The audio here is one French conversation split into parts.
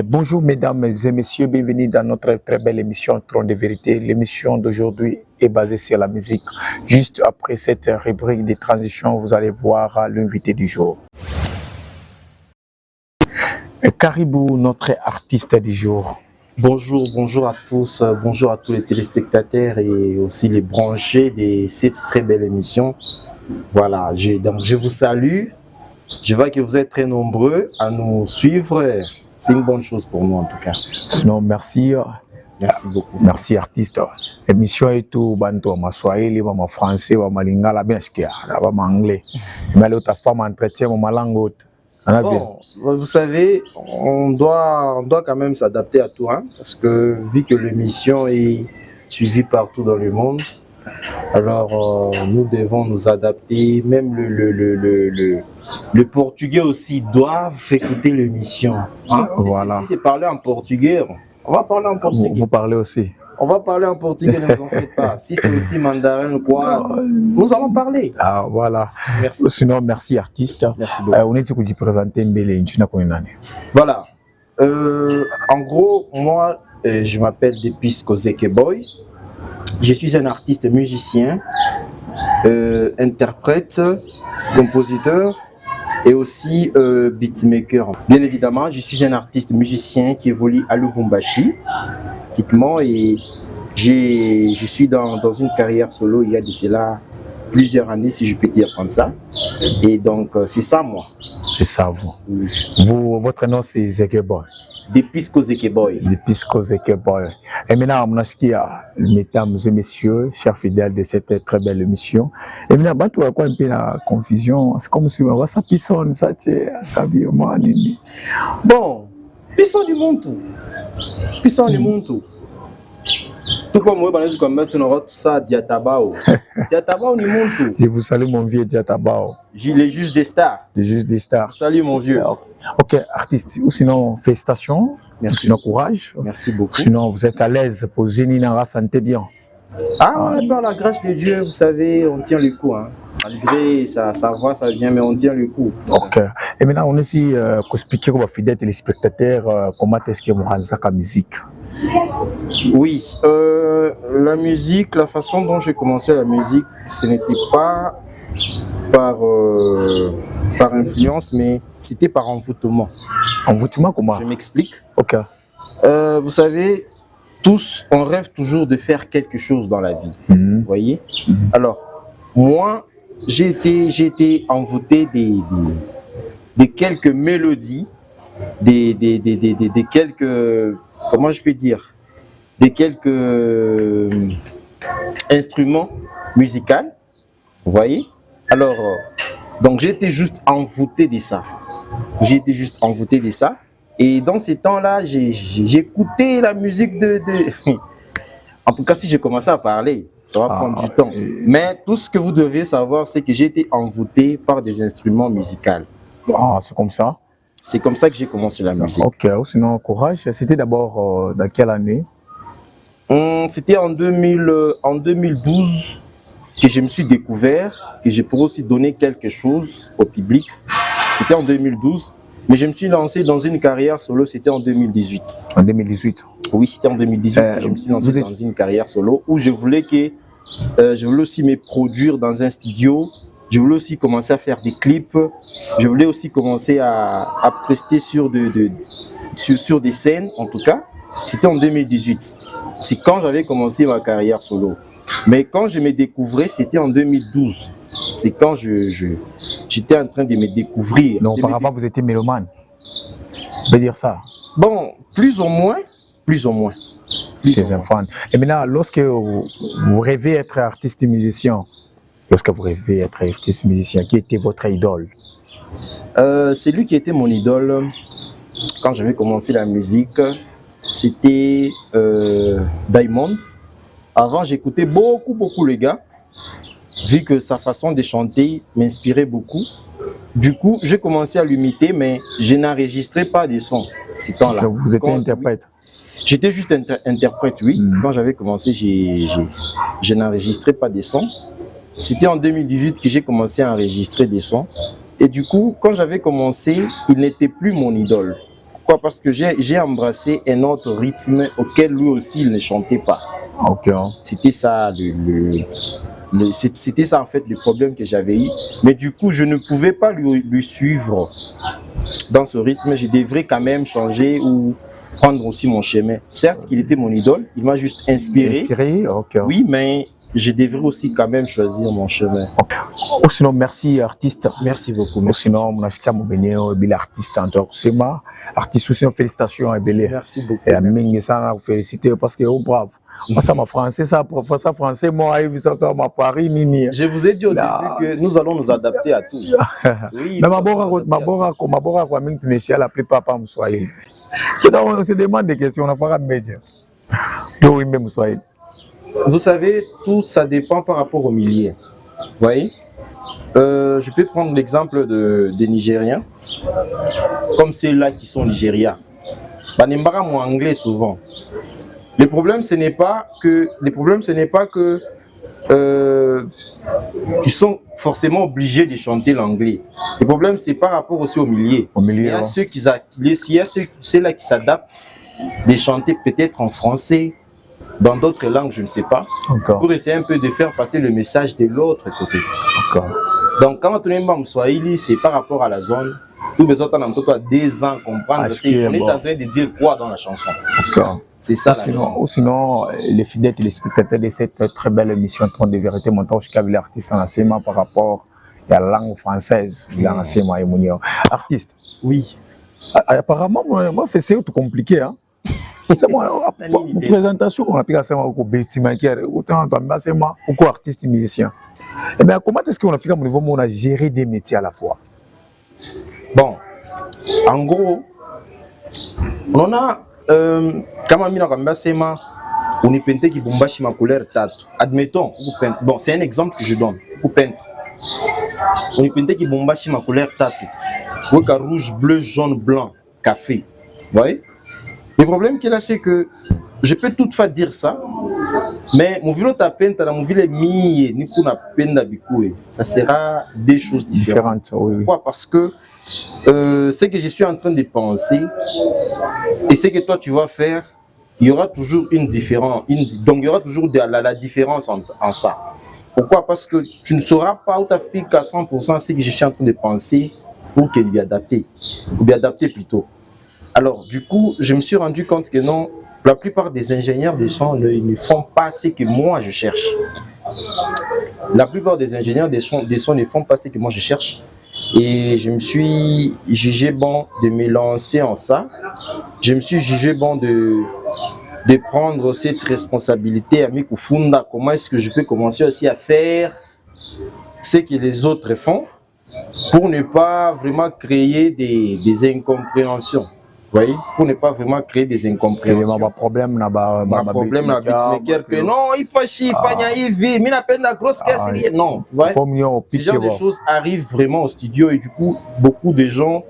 Bonjour mesdames et messieurs, bienvenue dans notre très belle émission Trône de vérité. L'émission d'aujourd'hui est basée sur la musique. Juste après cette rubrique de transition, vous allez voir l'invité du jour. Caribou, notre artiste du jour. Bonjour à tous, bonjour à tous les téléspectateurs et aussi les branchés de cette très belle émission. Voilà, donc je vous salue. Je vois que vous êtes très nombreux à nous suivre. C'est une bonne chose pour nous en tout cas. Sinon, merci. Merci beaucoup. Merci artiste. Émission est tout banto, ma swahili, ma français, ma lingala, bien skia, ma anglais. Mais l'autre femme entretient ma langue. Bon, vous savez, on doit quand même s'adapter à tout, hein, parce que vu que l'émission est suivie partout dans le monde, alors nous devons nous adapter. Même le portugais aussi doivent écouter l'émission. Hein? Voilà. Si c'est parler en portugais, on va parler en portugais. Vous parlez aussi. On va parler en portugais, ne vous en faites pas. Si c'est aussi mandarin ou quoi, nous allons parler. Ah, voilà. Merci. Sinon, merci artiste. Merci beaucoup. On est que tu présentes Mbele. Voilà. En gros, moi, je m'appelle Depisco Zekeboy. Je suis un artiste musicien, interprète, compositeur et aussi beatmaker. Bien évidemment, je suis un artiste musicien qui évolue à Lubumbashi. Et je suis dans une carrière solo il y a de cela plusieurs années, si je peux dire comme ça. Et donc, c'est ça, moi. C'est ça, vous. Oui. Votre nom, c'est Zekeboy. Depisco Zekeboy. Depisco Zekeboy. Et maintenant, mesdames et messieurs, chers fidèles de cette très belle émission. Et maintenant, tu as quoi un peu la confusion? C'est comme si on voit ça pisson, ça, Bon, pisson du monde. Pisson du monde. Tout comme moi, on aura tout ça à Diatabao. Diatabao du monde. Je vous salue, mon vieux Diatabao. Les juges des stars. Les juges des stars. Salut, mon vieux. Ok, artiste. Ou sinon, félicitations. Merci. Sinon, courage. Merci beaucoup. Sinon, vous êtes à l'aise pour génie dans la santé bien. Ah ouais, par la grâce de Dieu, vous savez, on tient le coup. Hein. Malgré ça va, ça vient, mais on tient le coup. Ok. Et maintenant, on est ici pour expliquer aux fidèles téléspectateurs comment est-ce qu'on rend ça la musique. Oui, la musique, la façon dont j'ai commencé la musique, ce n'était pas par influence, mais c'était par envoûtement. Envoûtement comment? Je m'explique. Ok. Vous savez, tous, on rêve toujours de faire quelque chose dans la vie. Vous voyez? Alors, moi, j'ai été envoûté de quelques mélodies, des quelques, comment je peux dire, des quelques instruments musicaux, vous voyez. Alors, donc j'ai été juste envoûté de ça. J'ai été juste envoûté de ça. Et dans ces temps-là, j'ai écouté la musique de... En tout cas, si j'ai commencé à parler, ça va prendre du temps. Mais tout ce que vous devez savoir, c'est que j'ai été envoûté par des instruments musicaux. Ah, c'est comme ça? C'est comme ça que j'ai commencé la musique. Ok, sinon, courage. C'était d'abord dans quelle année? C'était en 2012 que je me suis découvert, que je pourrais aussi donner quelque chose au public. C'était en 2012, mais je me suis lancé dans une carrière solo, c'était en 2018. En 2018? Oui, c'était en 2018 que je me suis lancé dans une carrière solo où je voulais aussi me produire dans un studio. Je voulais aussi commencer à faire des clips. Je voulais aussi commencer à prester sur des scènes, en tout cas. C'était en 2018. C'est quand j'avais commencé ma carrière solo. Mais quand je me découvrais, c'était en 2012. C'est quand j'étais en train de me découvrir. Donc, auparavant, vous étiez mélomane. On peut dire ça? Bon, plus ou moins. Chez un fan. Et maintenant, lorsque vous rêvez être artiste musicien, qui était votre idole? C'est lui qui était mon idole quand j'avais commencé la musique. C'était Diamond. Avant, j'écoutais beaucoup le gars, vu que sa façon de chanter m'inspirait beaucoup. Du coup, j'ai commencé à l'imiter, mais je n'enregistrais pas de son ces temps-là. Vous étiez interprète? J'étais juste interprète, oui. Quand j'avais commencé, je n'enregistrais pas de son. C'était en 2018 que j'ai commencé à enregistrer des sons. Et du coup, quand j'avais commencé, il n'était plus mon idole. Pourquoi? Parce que j'ai embrassé un autre rythme auquel lui aussi il ne chantait pas. Ok. C'était ça c'était ça en fait le problème que j'avais eu. Mais du coup, je ne pouvais pas lui suivre dans ce rythme. Je devrais quand même changer ou prendre aussi mon chemin. Certes qu'il était mon idole, il m'a juste inspiré. Inspiré, ok. Oui, mais je devrais aussi quand même choisir mon chemin. Ou sinon, merci artiste. Merci beaucoup. Ou Merci. sinon, mon achika mon béné, artiste en tant que artiste aussi, félicitations à Belé. Merci beaucoup. Et à Mingi, ça vous féliciter parce que oh brave. Moi, ça m'a français, ça français, moi, ça m'a Paris, Nini. Je vous ai dit au début que nous allons nous adapter à tout. Oui, mais ma bora, quoi, même tu n'es la plupart pas me soyez. On se demande des questions, on a pas de médias. Oui, même soyez. Vous savez, tout ça dépend par rapport au milieu. Vous voyez, je peux prendre l'exemple des Nigériens, comme ceux-là qui sont Nigériens. Banembara moi anglais souvent. Le problème, ce n'est pas que ils sont forcément obligés de chanter l'anglais. Le problème, c'est par rapport aussi au milieu. Il y a ceux-là qui s'adaptent de chanter peut-être en français, dans d'autres langues, je ne sais pas, pour essayer un peu de faire passer le message de l'autre côté. Donc, quand on est en Swahili, c'est par rapport à la zone. Tous les autres, on a 2 ans comprendre. On est en train de dire quoi dans la chanson. C'est ça la raison. Ou sinon, les fidèles téléspectateurs de cette très belle émission Trône de vérité, mon temps, je suis l'artiste en enseignement par rapport à la langue française. Il a enseignement et mon artiste. Oui. Apparemment, moi, c'est tout compliqué. Hein? C'est moi, une présentation qu'on a pu faire au bâtiment, autant au artiste musicien. Eh bien, comment est-ce qu'on a fait au niveau où on a géré des métiers à la fois? Bon, en gros, on a quand on est peintre qui bombache ma couleur tatu. Admettons, bon, c'est un exemple que je donne pour peindre. On est peintre qui bombache ma couleur tatu. Rouge, bleu, jaune, blanc, café. Vous voyez? Le problème qu'il a, c'est que je peux toutefois dire ça, mais mon ville ta peinte, mon ville mi ni kuna penda bikoué, ça sera des choses différentes. Pourquoi? Parce que ce que je suis en train de penser et ce que toi tu vas faire, il y aura toujours une différence, donc il y aura toujours la différence en ça. Pourquoi? Parce que tu ne sauras pas où tu as fait qu'à 100% ce que je suis en train de penser pour qu'il lui adapter, ou bien adapter plutôt. Alors, du coup, je me suis rendu compte que non, la plupart des ingénieurs de son ne font pas ce que moi je cherche. La plupart des ingénieurs de son ne font pas ce que moi je cherche. Et je me suis jugé bon de me lancer en ça. Je me suis jugé bon de prendre cette responsabilité à Mikufunda. Comment est-ce que je peux commencer aussi à faire ce que les autres font pour ne pas vraiment créer des incompréhensions. Vous voyez, pour ne pas vraiment créer des incompréhensions. Ma problème na beatmaker que non, il faut chier, il vit, mais peine la grosse caisse. Non, tu vois. Ce genre de choses arrivent vraiment au studio et du coup, beaucoup de gens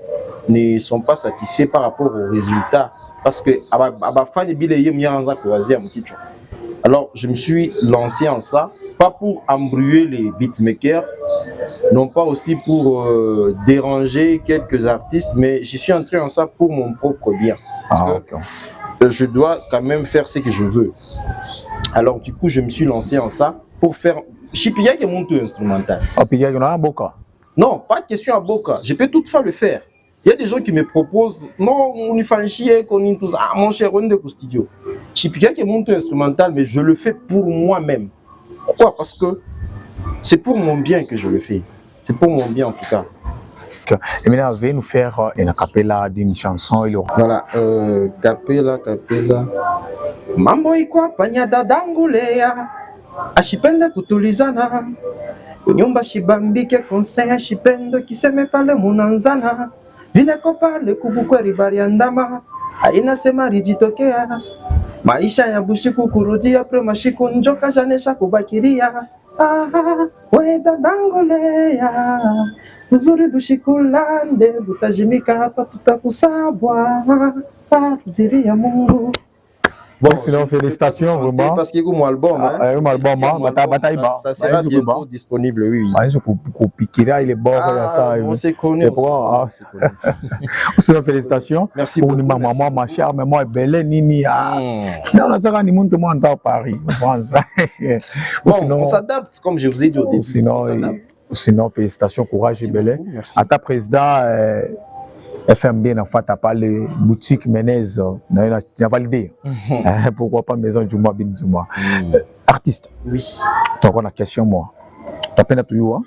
ne sont pas satisfaits par rapport aux résultats parce que alors, je me suis lancé en ça, pas pour embrouiller les beatmakers, non pas aussi pour déranger quelques artistes, mais je suis entré en ça pour mon propre bien. Parce que je dois quand même faire ce que je veux. Alors, du coup, je me suis lancé en ça pour faire... Chipia qui est mon tour instrumental. Non, pas de question à Boca. Je peux toutefois le faire. Il y a des gens qui me proposent, non, on y fait un chier, qu'on y tout ça. Ah, mon cher, on est au studio. Chipika qui est mon instrumental, mais je le fais pour moi-même. Pourquoi? Parce que c'est pour mon bien que je le fais. C'est pour mon bien en tout cas. Et maintenant, veuillez nous faire une acapella d'une chanson. Voilà, capella. Mambo ikwa panyada dangulea, ashipenda kutulizana. Nyumba shibambike konsea shipendo kiseme pale munanzana. Vile kopa le kubukwe ribari andama, haina sema rijitokea. Maisha ya bushiku kurudia pre mashiku njoka janesha kubakiria. Weda dangolea, uzuri bushikulande, butajimika hapa tutakusabwa. Rudiria Mungu, Bon, sinon, félicitations, vraiment. Parce qu'il y a un album. Ça sera bientôt disponible, oui. Il est bon, on s'est connu. Sinon, félicitations. Merci beaucoup. Maman, ma chère, mais moi, belle, Nini. Non, ça va, ni monde à Paris. On s'adapte, comme je vous ai dit au début. Sinon, félicitations, courage et belle. À ta président, FMB n'a pas parlé boutique Menez, n'a validé. Pourquoi pas maison du mois, bin du mois. Artiste. Oui. Tu as une question, moi. Tu as peine à tout.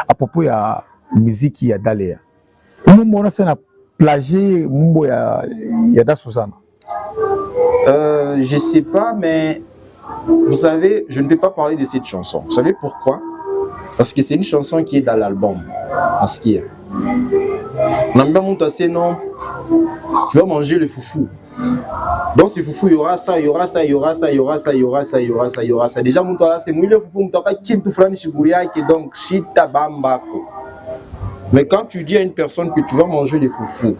À propos de la musique, il y a d'aller. Comment on a plagié Mumbo, il y a da Susanna. Je sais pas, mais vous savez, je ne peux pas parler de cette chanson. Vous savez pourquoi? Parce que c'est une chanson qui est dans l'album. En ce qui est. Non, tu vas manger le foufou. Dans ce foufou, il y aura ça, il y aura ça, il y aura ça, il y aura ça, il y aura ça, il y aura ça, il y aura ça. Déjà, mon là, c'est mouillé le foufou, mon qui tout frani chiburia, qui donc chita bambako. Mais quand tu dis à une personne que tu vas manger le foufou,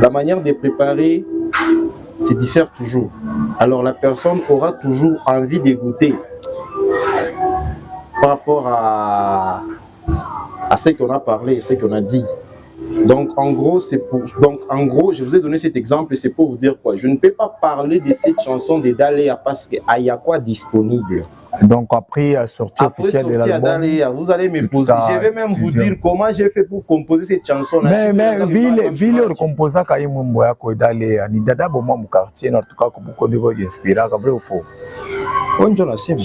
la manière de préparer, c'est diffère toujours. Alors la personne aura toujours envie de goûter par rapport à ce qu'on a parlé, ce qu'on a dit. Donc en gros, je vous ai donné cet exemple, c'est pour vous dire quoi. Je ne peux pas parler de cette chanson de Daléa parce qu'il y a quoi disponible. Donc après la sortie officielle de l'album, vous allez me poser. Je vais même vous dire comment j'ai fait pour composer cette chanson. Mais ville le composa quand il m'a dit Daléa, ni dada bon mon quartier, en tout cas comme beaucoup de vous inspiré, vrai ou faux? On dit on sait.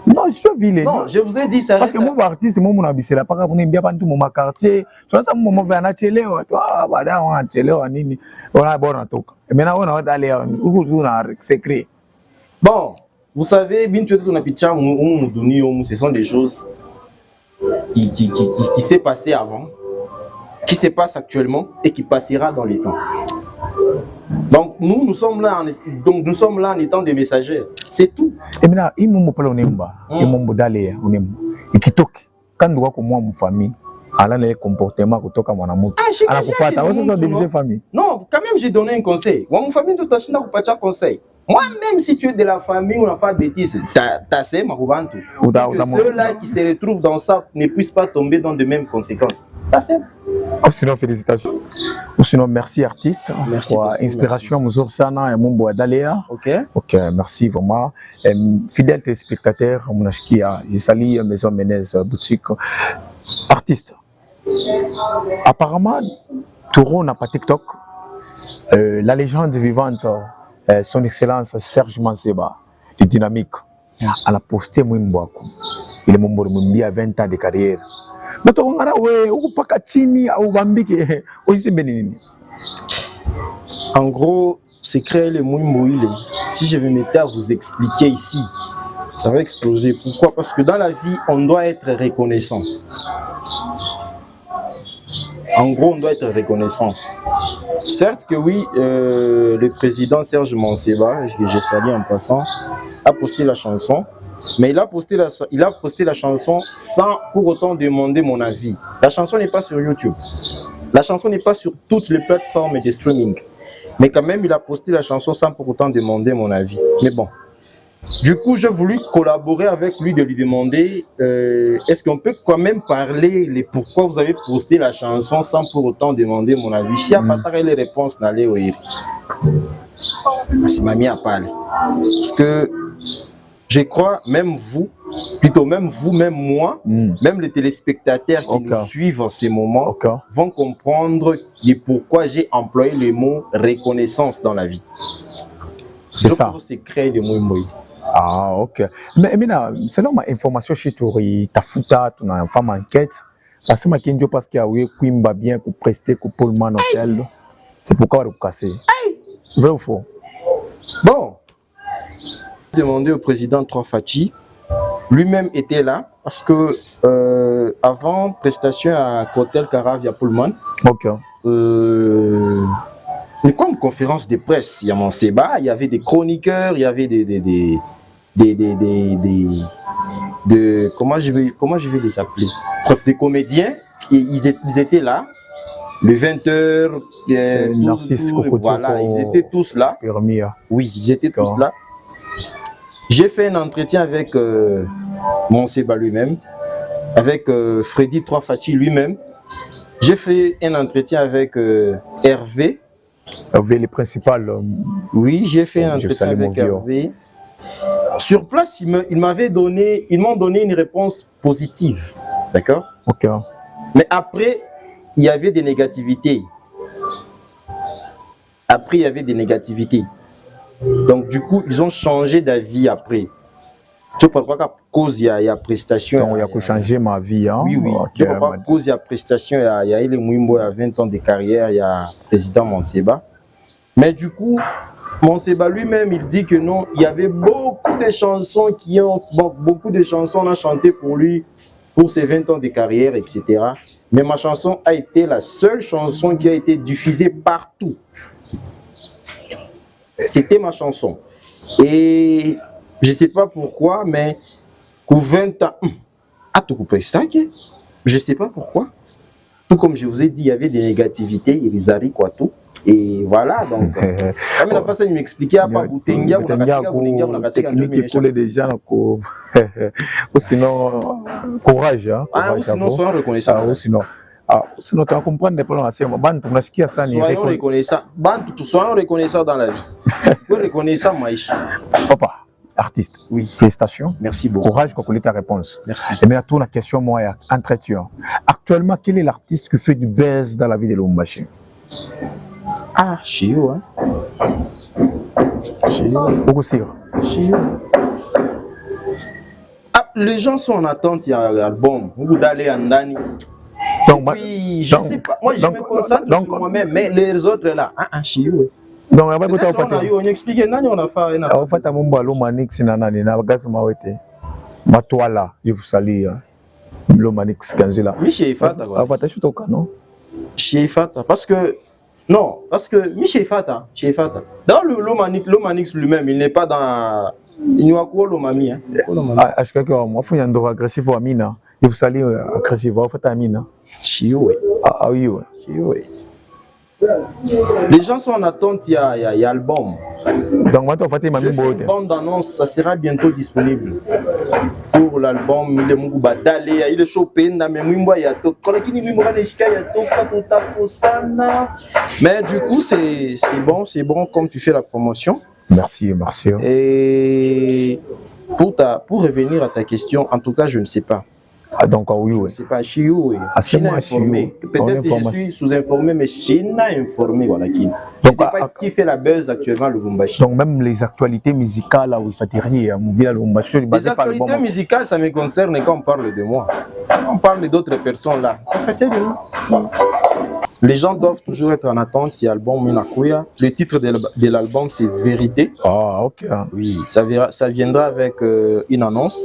Non, je suis ville. Non, je vous ai dit ça. Parce que moi, artiste, moi, mon habitude, là, par exemple, on bien pas tout mon quartier. Tu vois ça, mon va na télé, toi, bada, on a télé, on nini, on a bon en tout cas. Maintenant, on a d'aller, on a secret. Bon, vous savez, bien tu es dans la pitié, ce sont des choses qui s'est passé avant, qui se passe actuellement et qui passera dans les temps. Donc nous sommes là en étant des messagers, c'est tout. Et maintenant, il m'a parlé onemba, il m'a d'aller onemba. Et qui toque, quand nous voyons moi mon famille, alors les comportements que toque mon amour. Alors pour faire, on se diviser famille. Non, quand même j'ai donné un conseil. Moi mon famille tout à fait n'a pas de conseil. Moi même si tu es de la famille ou on a fait des bêtises, t'as c'est ma couvantu. Ceux-là qui se retrouvent dans ça ne puissent pas tomber dans de mêmes conséquences. C'est sinon, félicitations. Ou sinon, merci artiste. Merci pour l'inspiration. Mouzor Sana et Mumbo Daléa. Ok, merci vraiment. Fidèle téléspectateur, je salue Maison Menez boutique. Artiste. Apparemment, Touro n'a pas TikTok. La légende vivante, son excellence Serge Manseba, de Dynamique, elle a posté Mumbo. Il est Mumbo Mumbi à 20 ans de carrière. Mais tu en gros, c'est créer le mouille. Si je me mettais à vous expliquer ici, ça va exploser. Pourquoi? Parce que dans la vie, on doit être reconnaissant. En gros, on doit être reconnaissant. Certes que oui, le président Serge Manseba, que je salue en passant, a posté la chanson. Mais il a posté la chanson sans pour autant demander mon avis. La chanson n'est pas sur YouTube. La chanson n'est pas sur toutes les plateformes de streaming. Mais quand même, il a posté la chanson sans pour autant demander mon avis. Mais bon. Du coup, j'ai voulu collaborer avec lui, de lui demander est-ce qu'on peut quand même parler les pourquoi vous avez posté la chanson sans pour autant demander mon avis. Si à pas les réponses n'allaient au Iri. C'est ma mia à parler. Parce que je crois, même vous, même moi, même les téléspectateurs qui nous suivent en ces moments vont comprendre pourquoi j'ai employé le mot reconnaissance dans la vie. C'est ça. C'est créer des mots. Ah, ok. Mais selon ma information chez toi, tu as foutu une femme enquête. Parce qu'il y a eu Quimba bien pour prester pour le man hôtel. C'est pourquoi on va casser. Vrai ou faux? Bon. Demandé au président Trofachi, lui-même était là parce que avant prestation à Cotel Caravia Pullman, mais comme conférence de presse, il y a mon Seba, il y avait des chroniqueurs, il y avait comment je vais les appeler, bref, des comédiens, ils étaient là. le 20h, Narcisse Kokotoko, voilà, ils étaient tous là. Permia. Oui, ils étaient tous là. J'ai fait un entretien avec Monseba lui-même, avec Freddy Troifati lui-même. J'ai fait un entretien avec Hervé. Hervé, le principal. Oui, j'ai fait un entretien avec Hervé. Sur place, ils m'ont donné une réponse positive. D'accord? Ok. Mais après, il y avait des négativités. Après, il y avait des négativités. Donc, du coup, ils ont changé d'avis après. Tu vois pourquoi? À cause il y a prestation. Donc, il y a changé ma vie. Hein? Oui, oui. Okay, Tu vois pourquoi? À cause il y a prestation. Il y a Ele Mouimbo, il y a 20 ans de carrière. Il y a président Monseba. Mais du coup, Monseba lui-même, il dit que non, il y avait beaucoup de chansons beaucoup de chansons on a chanté pour lui, pour ses 20 ans de carrière, etc. Mais ma chanson a été la seule chanson qui a été diffusée partout. C'était ma chanson. Et je ne sais pas pourquoi, mais pour 20 ans, je ne sais pas pourquoi. Tout comme je vous ai dit, il y avait des négativités, il y avait quoi tout. Et voilà, donc. Comme la façon de m'expliquer, à part Boutengia, technique pour les gens, ou sinon, courage. Hein, ah, ou sinon, soyons reconnaissants. Ou sinon. Sinon, tu vas comprendre des problèmes. Soyons reconnaissants. Soyons reconnaissants dans la vie. Vous reconnaissez Maïch. Papa, artiste. Oui. Félicitations. Merci beaucoup. Courage pour connaître ta réponse. Merci. Et maintenant, la question, moi, entretien. Actuellement, quel est l'artiste qui fait du buzz dans la vie de Lubumbashi? Ah, Chio, hein. Chio. Beaucoup sûr. Chio. Ah, les gens sont en attente, il y a l'album. Vous d'aller en Dani. Donc, oui, je ne sais pas. Moi, je me concentre sur moi-même, mais les autres là, Chio. Donc, on a expliqué, on a fait. On fait un mumba Lomanix, nanani, na gaz mawete. Matoala, je vous salue. Lomanix, Ganzela. Michel Fata, quoi. Avata, je suis au canon. Michel Fata, parce que. Non, parce que Michel Fata. Dans le Lomanix lui-même, il n'est pas dans. Il n'y a quoi Lomami. Je crois que moi, il faut y avoir agressif ou Amina. Je vous salue agressif, vous faites Amina. Chio, ah oui, oui. Chio, les gens sont en attente, il y a l'album. Donc, moi, je fais une bande annonce, ça sera bientôt disponible. Pour l'album, il est Mouba Dalé, il est chopé, mais du coup, c'est bon comme tu fais la promotion. Merci, merci. Et pour revenir à ta question, en tout cas, je ne sais pas. Ah, donc, oui, oui. C'est pas Chiou, c'est moi, informé. Peut-être que je suis sous-informé, mais China informé, voilà qui. Je ne sais pas qui fait la buzz actuellement, le Lubumbashi. Donc, même les actualités musicales, là où il fait rien, les actualités musicales, ça me concerne quand on parle de moi. On parle d'autres personnes là. En fait, les gens doivent toujours être en attente. Il y a l'album Minakuya. Le titre de l'album, c'est Vérité. Ah, ok. Oui, ça viendra avec une annonce.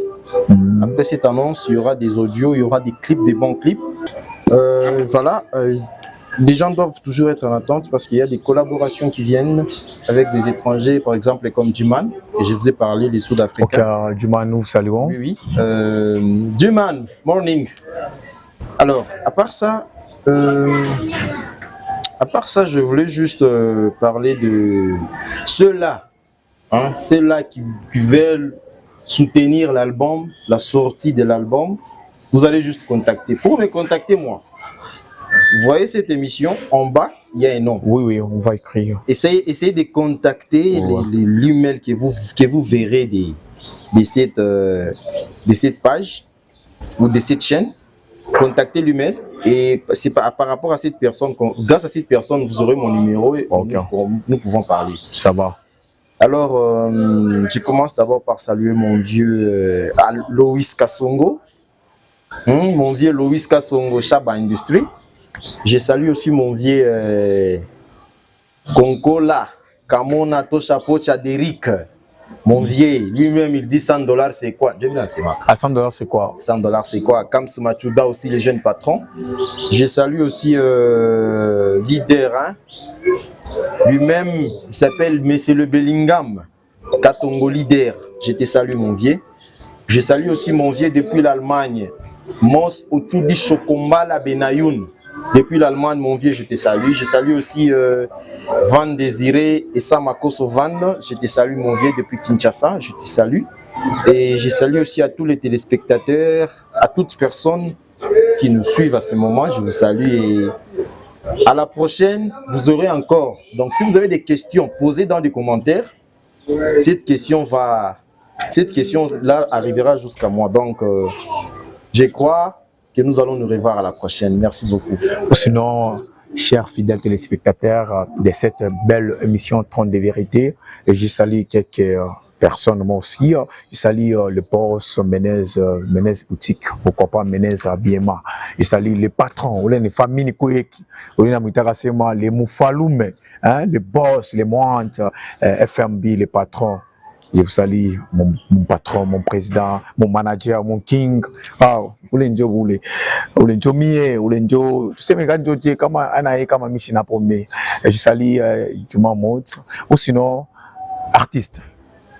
Après cette annonce, il y aura des audios, il y aura des clips, des bons clips. Voilà. Les gens doivent toujours être en attente parce qu'il y a des collaborations qui viennent avec des étrangers, par exemple comme Duman, et je vous ai parlé des Sud-Africains. Ok, Duman, nous saluons. Oui, oui. Duman, morning. Alors, à part ça, je voulais juste parler de ceux-là, ceux-là qui veulent soutenir l'album, la sortie de l'album. Vous allez juste contacter. Pour me contacter, moi, vous voyez cette émission, en bas, il y a un nom. Oui, oui, on va écrire. Essayez de contacter l'email que vous verrez de cette page ou de cette chaîne. Contactez l'email et c'est par rapport à cette personne, grâce à cette personne, vous aurez mon numéro et nous pouvons parler. Ça va. Alors, je commence d'abord par saluer mon vieux Loïs Kassongo. Mon vieux Loïs Kassongo, Chaba Industrie. Je salue aussi mon vieux Konkola, Kamona Toshapo Chaderic. Mon vieux, lui-même, il dit $100, c'est quoi? $100, c'est quoi? $100, c'est quoi? Kams Machuda aussi, les jeunes patrons. Je salue aussi Leader. Lui-même, il s'appelle Monsieur Le Bellingham, Katongo Leader. Je te salue, mon vieux. Je salue aussi mon vieux depuis l'Allemagne, Mos Ochudi Chokombala Benayoun. Depuis l'Allemagne, mon vieux, je te salue. Je salue aussi Van Désiré et Samakoso Van. Je te salue, mon vieux, depuis Kinshasa. Je te salue. Et je salue aussi à tous les téléspectateurs, à toutes personnes qui nous suivent à ce moment. Je vous salue et à la prochaine, vous aurez encore. Donc, si vous avez des questions, posez dans les commentaires. Cette question-là arrivera jusqu'à moi. Donc, je crois que nous allons nous revoir à la prochaine. Merci beaucoup. Sinon, chers fidèles téléspectateurs de cette belle émission Trône de vérité, je salue quelques personnes, moi aussi. Je salue le boss Menez Boutique, pourquoi pas Menez Habillement. Je salue les patrons, les familles Koyeki, les Moufaloume, les boss, les moines, FMB, les patrons. Je vous salue mon patron, mon président, mon manager, mon king. Ulenjo mie, tu sais mes gars, comme anaye comme Michina Pomé. Je salue Juma Mot, ou sinon artiste.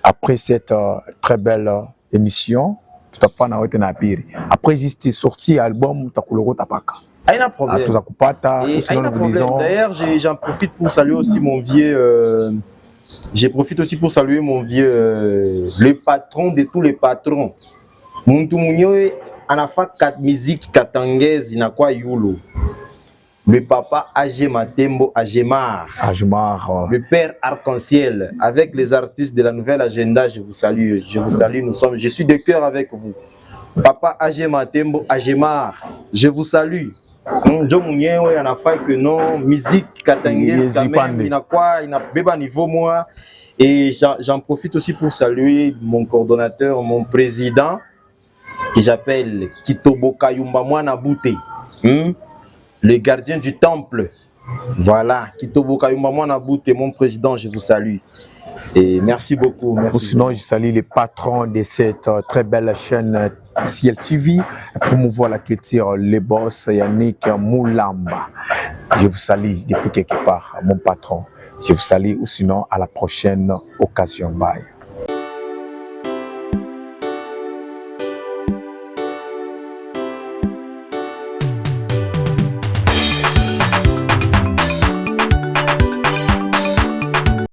Après cette très belle émission, tout à fait na wete na pire. Après juste sorti album takuloko tapaka. Aïna problème. D'ailleurs, j'en profite pour saluer aussi mon vieux. Je profite aussi pour saluer mon vieux, le patron de tous les patrons. Muntu Mounioe, anafa 4 musique katangaise inakwa yulo. Le papa Agé Matembo Agémar. Le père Arc-en-Ciel. Avec les artistes de la nouvelle agenda, je vous salue. Je vous salue. Je suis de cœur avec vous. Papa Agé Matembo Agémar, je vous salue. Njo Mounioe, anafa que non, musique katangaise, quand même, inakwa, inabeba niveau moi. Et j'en profite aussi pour saluer mon coordonnateur, mon président, qui j'appelle Kitobo Kayumba Mwana Bouté, le gardien du temple. Voilà, Kitobo Kayumba Mwana Bouté, mon président, je vous salue. Et merci beaucoup. Merci. Sinon, je salue les patrons de cette très belle chaîne Ciel TV, promouvoir la culture, les boss, Yannick Moulamba. Je vous salue depuis quelque part, mon patron. Je vous salue ou sinon à la prochaine occasion. Bye.